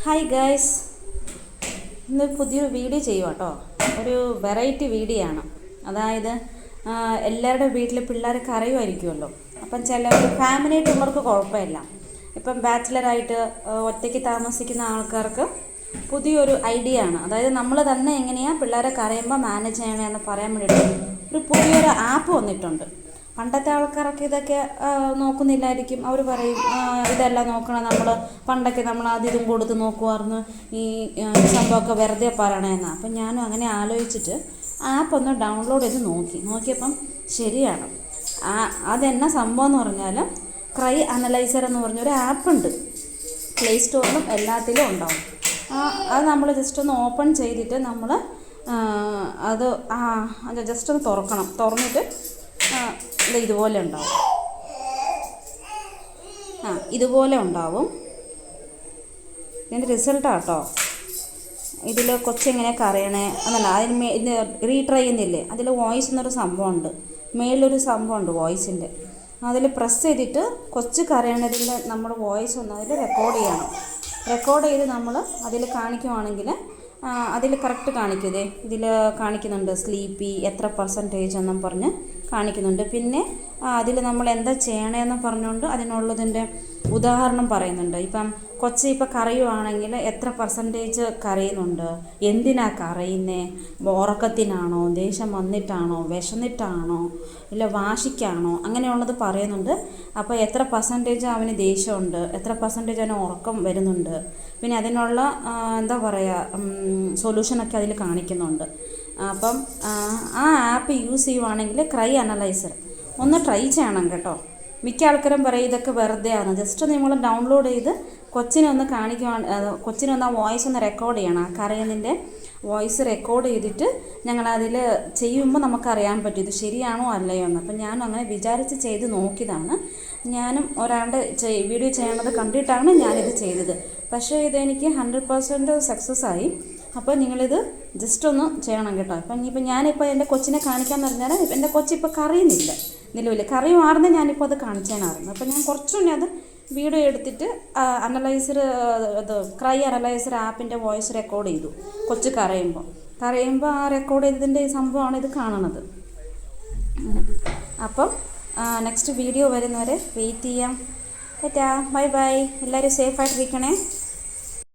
Hi guys, ഇന്ന് പുതിയൊരു video ചെയ്യുക കേട്ടോ. ഒരു വെറൈറ്റി വീഡിയോ ആണ്. അതായത് എല്ലാവരുടെ വീട്ടിൽ പിള്ളേർ കരയുമായിരിക്കുമല്ലോ. അപ്പം ചില ഫാമിലിയായിട്ടുള്ളവർക്ക് കുഴപ്പമില്ല. ഇപ്പം ബാച്ചിലറായിട്ട് ഒറ്റയ്ക്ക് താമസിക്കുന്ന ആൾക്കാർക്ക് പുതിയൊരു ഐഡിയ ആണ്. അതായത് നമ്മൾ തന്നെ എങ്ങനെയാണ് പിള്ളേരെ കരയുമ്പോൾ മാനേജ് ചെയ്യണമെന്ന് പറയാൻ വേണ്ടിയിട്ട് ഒരു പുതിയൊരു ആപ്പ് വന്നിട്ടുണ്ട്. പണ്ടത്തെ ആൾക്കാരൊക്കെ ഇതൊക്കെ നോക്കുന്നില്ലായിരിക്കും. അവർ പറയും ഇതെല്ലാം നോക്കണം, നമ്മൾ പണ്ടൊക്കെ നമ്മൾ ഇതും കൊടുത്ത് നോക്കുമായിരുന്നു, ഈ സംഭവമൊക്കെ വെറുതെ പറയണമെന്നാണ്. അപ്പം ഞാനും അങ്ങനെ ആലോചിച്ചിട്ട് ആപ്പ് ഒന്ന് ഡൗൺലോഡ് ചെയ്ത് നോക്കിയപ്പം ശരിയാണ്. അതെന്നാ സംഭവം എന്ന് പറഞ്ഞാൽ ക്രൈ അനലൈസർ എന്ന് പറഞ്ഞൊരു ആപ്പുണ്ട്. പ്ലേ സ്റ്റോറിലും എല്ലാത്തിലും ഉണ്ടാവും. അത് നമ്മൾ ജസ്റ്റ് ഒന്ന് ഓപ്പൺ ചെയ്തിട്ട് നമ്മൾ അത് ജസ്റ്റ് ഒന്ന് തുറന്നിട്ട് ഇതുപോലെ ഉണ്ടാവും. ഇതുപോലെ ഉണ്ടാവും. ഇതിൻ്റെ റിസൾട്ടാണ് കേട്ടോ. ഇതിൽ കൊച്ചെങ്ങനെയൊക്കെ അറിയണേ എന്നല്ല, അതിന് ഇത് റീട്രൈ ചെയ്യുന്നില്ലേ, അതിൽ വോയിസ് എന്നൊരു സംഭവമുണ്ട്. മേളിലൊരു സംഭവമുണ്ട് വോയിസിൻ്റെ. അതിൽ പ്രസ് ചെയ്തിട്ട് കൊച്ചു കരയണതിൽ നമ്മൾ വോയിസ് ഒന്ന് അതിൽ റെക്കോർഡ് ചെയ്ത് നമ്മൾ അതിൽ കാണിക്കുവാണെങ്കിൽ അതിൽ കറക്റ്റ് കാണിക്കുതേ. ഇതിൽ കാണിക്കുന്നുണ്ട് സ്ലീപ്പി എത്ര പെർസെൻറ്റേജ് എന്നും പറഞ്ഞ് കാണിക്കുന്നുണ്ട്. പിന്നെ അതിൽ നമ്മൾ എന്താ ചെയ്യണമെന്ന് പറഞ്ഞുകൊണ്ട് അതിനുള്ളതിൻ്റെ ഉദാഹരണം പറയുന്നുണ്ട്. ഇപ്പം കൊച്ച് ഇപ്പം കരയുവാണെങ്കിൽ എത്ര പെർസെൻറ്റേജ് കരയുന്നുണ്ട്, എന്തിനാണ് കരയുന്നത്, ഉറക്കത്തിനാണോ, ദേഷ്യം വന്നിട്ടാണോ, വിശന്നിട്ടാണോ, ഇല്ല വാശിക്കാണോ, അങ്ങനെയുള്ളത് പറയുന്നുണ്ട്. അപ്പോൾ എത്ര പെർസെൻറ്റേജ് അവന് ദേഷ്യമുണ്ട്, എത്ര പെർസെൻറ്റേജ് അവന് ഉറക്കം വരുന്നുണ്ട്, പിന്നെ അതിനുള്ള എന്താ പറയുക സൊല്യൂഷനൊക്കെ അതിൽ കാണിക്കുന്നുണ്ട്. അപ്പം ആ ആപ്പ് യൂസ് ചെയ്യുവാണെങ്കിൽ ക്രൈ അനലൈസർ ഒന്ന് ട്രൈ ചെയ്യണം കേട്ടോ. മിക്ക ആൾക്കാരും പറയും ഇതൊക്കെ വെറുതെയാണ്. ജസ്റ്റ് നിങ്ങൾ ഡൗൺലോഡ് ചെയ്ത് കൊച്ചിനൊന്ന് കൊച്ചിനൊന്ന് ആ വോയിസ് ഒന്ന് റെക്കോർഡ് ചെയ്യണം. ആ കരയുന്നതിൻ്റെ വോയിസ് റെക്കോർഡ് ചെയ്തിട്ട് ഞങ്ങളതിൽ ചെയ്യുമ്പോൾ നമുക്കറിയാൻ പറ്റും ഇത് ശരിയാണോ അല്ലയോ എന്ന്. അപ്പം ഞാനും അങ്ങനെ വിചാരിച്ച് ചെയ്ത് നോക്കിയതാണ്. ഞാനും ഒരാളുടെ വീഡിയോ ചെയ്യണത് കണ്ടിട്ടാണ് ഞാനിത് ചെയ്തത്. പക്ഷേ ഇതെനിക്ക് 100% സക്സസ് ആയി. അപ്പോൾ നിങ്ങളിത് ജസ്റ്റ് ഒന്ന് ചെയ്യണം കേട്ടോ. അപ്പം ഇനിയിപ്പോൾ ഞാനിപ്പോൾ എൻ്റെ കൊച്ചിനെ കാണിക്കാമെന്ന് പറഞ്ഞാൽ എൻ്റെ കൊച്ചിപ്പോൾ കറിയുന്നില്ല, നിലവിൽ കറിയുമാർന്ന് ഞാനിപ്പോൾ അത് കാണിച്ചേനായിരുന്നു. അപ്പോൾ ഞാൻ കുറച്ചുകൂടി അത് വീഡിയോ എടുത്തിട്ട് ക്രൈ അനലൈസർ ആപ്പിൻ്റെ വോയിസ് റെക്കോർഡ് ചെയ്തു. കൊച്ച് കരയുമ്പോൾ ആ റെക്കോർഡ് ചെയ്തതിൻ്റെ ഈ സംഭവമാണ് ഇത് കാണുന്നത്. അപ്പം നെക്സ്റ്റ് വീഡിയോ വരുന്നവരെ വെയിറ്റ് ചെയ്യാം. Tata, bye bye. എല്ലാവരും സേഫായിട്ടിരിക്കണേ.